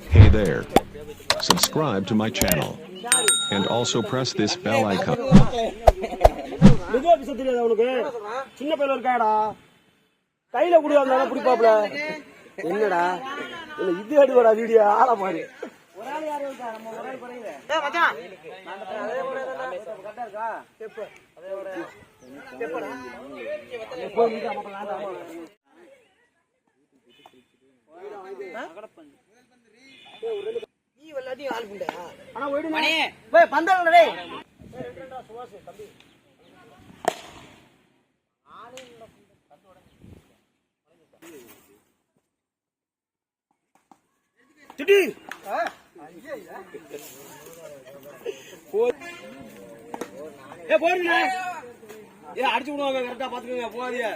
Hey there. Subscribe to my channel. And also press this bell icon. என்னடா இது அடிவடா video ஆள பாரு அடிச்சு விடுவாங்க கரெக்டா பாத்துக்கோங்க போகாதீங்க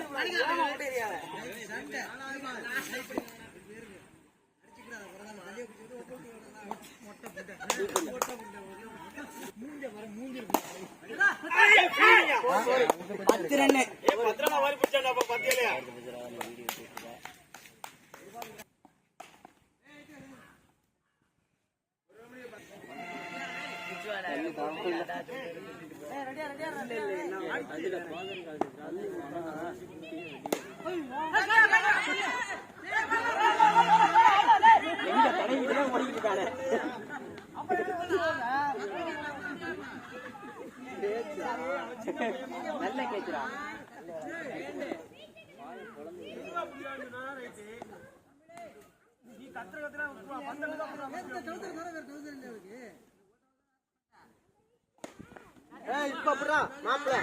நல்ல கேக்குறா இப்ப மாப்பிள்ள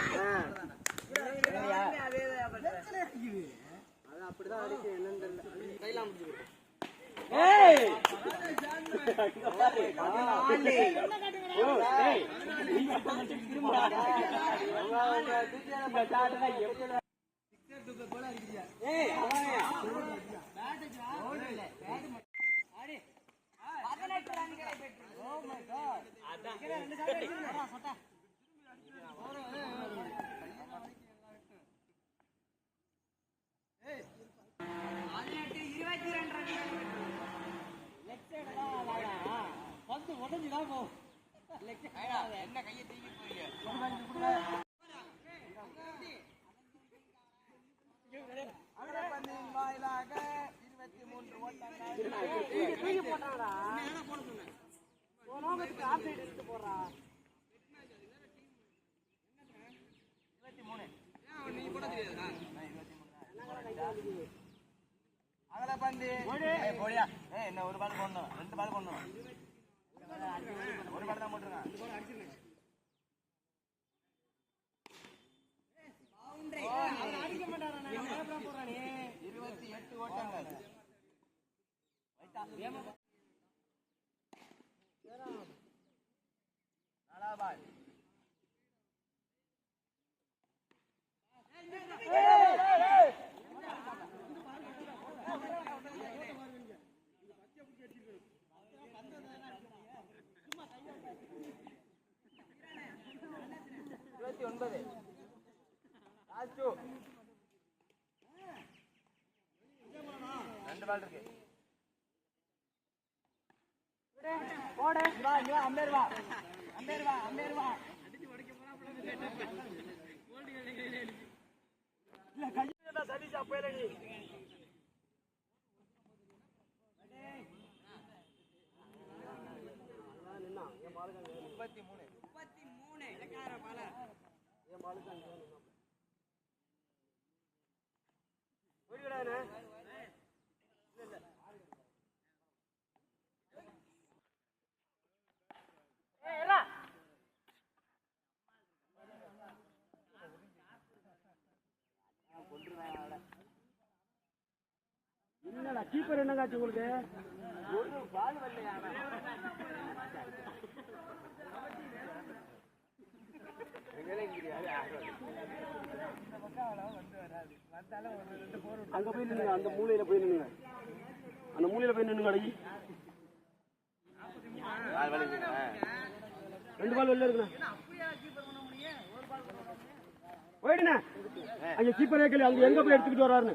அப்படிதான் அடிச்சு என்னன்னு தெரியல கையெல்லாம் என்ன கையை தூக்கி வாயிலாக 23 ஓட்டங்கள் போட்டாடா போடுறா 23 நீ போட தெரியாதா 23 அகல பந்து போடியா என்ன ஒரு பால் போடணும் ரெண்டு பால் போடணும் ஒரு பால் தான் போட்டுருங்க அடிச்சிருங்க அடிக்க மாட்டாரா நான் பயப்பட போறானே 28 ஓட்டங்கள் நாலா பால் ரெண்டு பால் இருக்கு போடு வா வா அம்பேர் வா அம்பேர் வா அம்பேர் வா அடிச்சு உடைக்க போறா கோல்ட் இல்ல கையில சதீஷ் அப்பேல நீ நின்னா ஏ மாலுங்க 33 இலக்கார பால ஏ மாலுங்க ஓடிடானே இல்ல ஏறா என்னடா கீப்பர் என்ன காட்சி உங்களுக்கு ஒரு பால் வரலையா அங்க போய் நின்னுங்க அந்த மூலையில போய் நின்னுங்க அந்த மூலையில போய் நின்னுங்க அடங்கி ரெண்டு பால் வெளில இருக்குண்ணா போயிடுண்ணே அங்க கீப்பர் கேட்கல அங்க எங்க போய் எடுத்துக்கிட்டு வர்றாருன்னு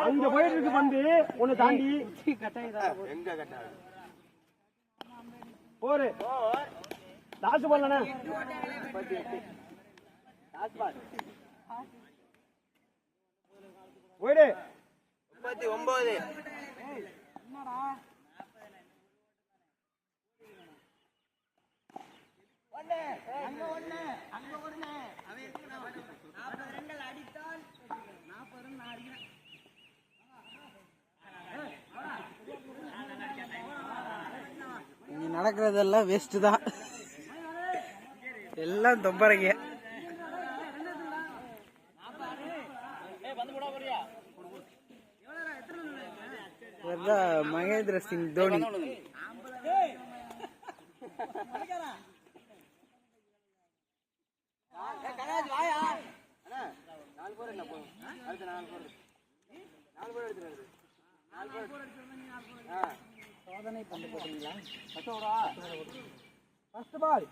அங்க போயிட்டு இருக்கு வந்து உன்னை தாண்டி போரு லாஸ்ட் பால்ண்ணே போயிடு 39 இங்க நடக்கிறதெல்லாம் வேஸ்ட் தான், எல்லாம் தொம்பரைங்க. மகேந்திர சிங் தோனி. சோதனை பண்ண போறீங்களா? ஃபர்ஸ்ட் பால்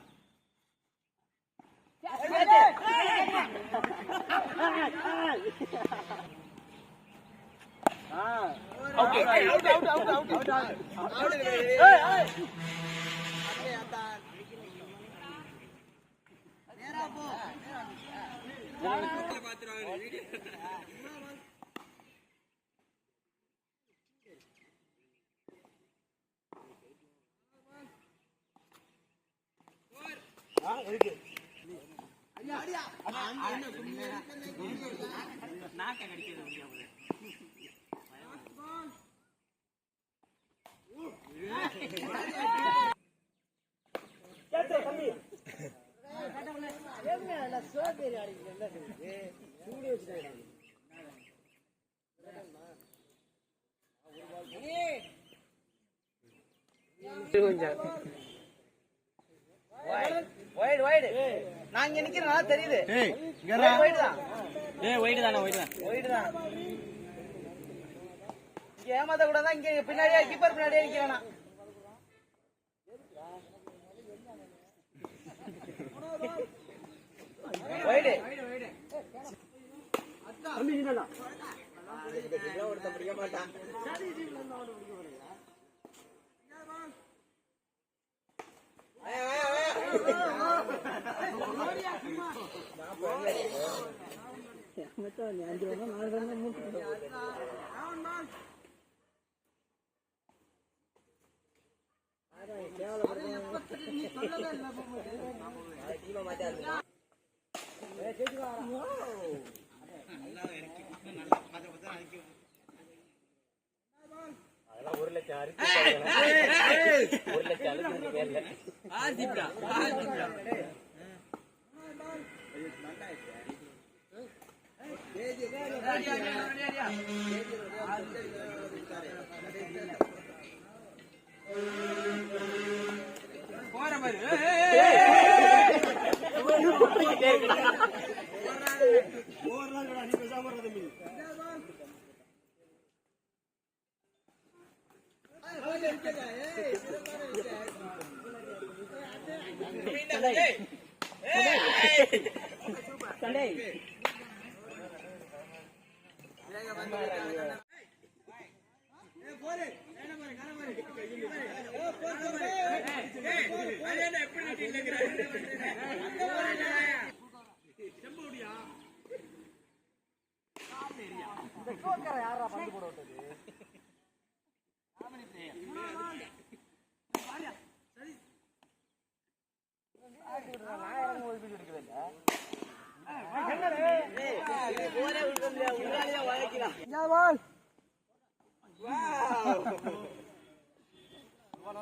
நான் இங்க நிக்கிறேன் தெரியுது. ஏமாத்த கூட தான் இங்க பின்னாடியே கீப்பர் பின்னாடியே நிக்கிறேன். ஒருத்தன் பிடிக்க மாட்டான். அதெல்லாம் 1 லட்சம்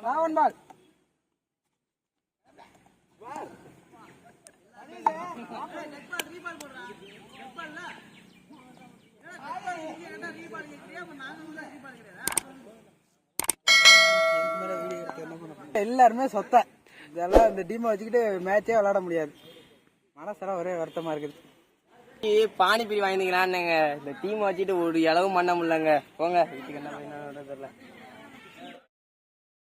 ராவன் பால் எல்லாருமே சொத்த. இதெல்லாம் இந்த டீமை வச்சுக்கிட்டு மேட்சே விளையாட முடியாது. மனசெல்லாம் ஒரே வருத்தமா இருக்குது. பானிபூரி வாங்கிக்கிறான் இந்த டீம் வச்சுட்டு ஒரு இளவும் பண்ண முடியலங்க. போங்க வீட்டுக்கு என்ன தெரியல.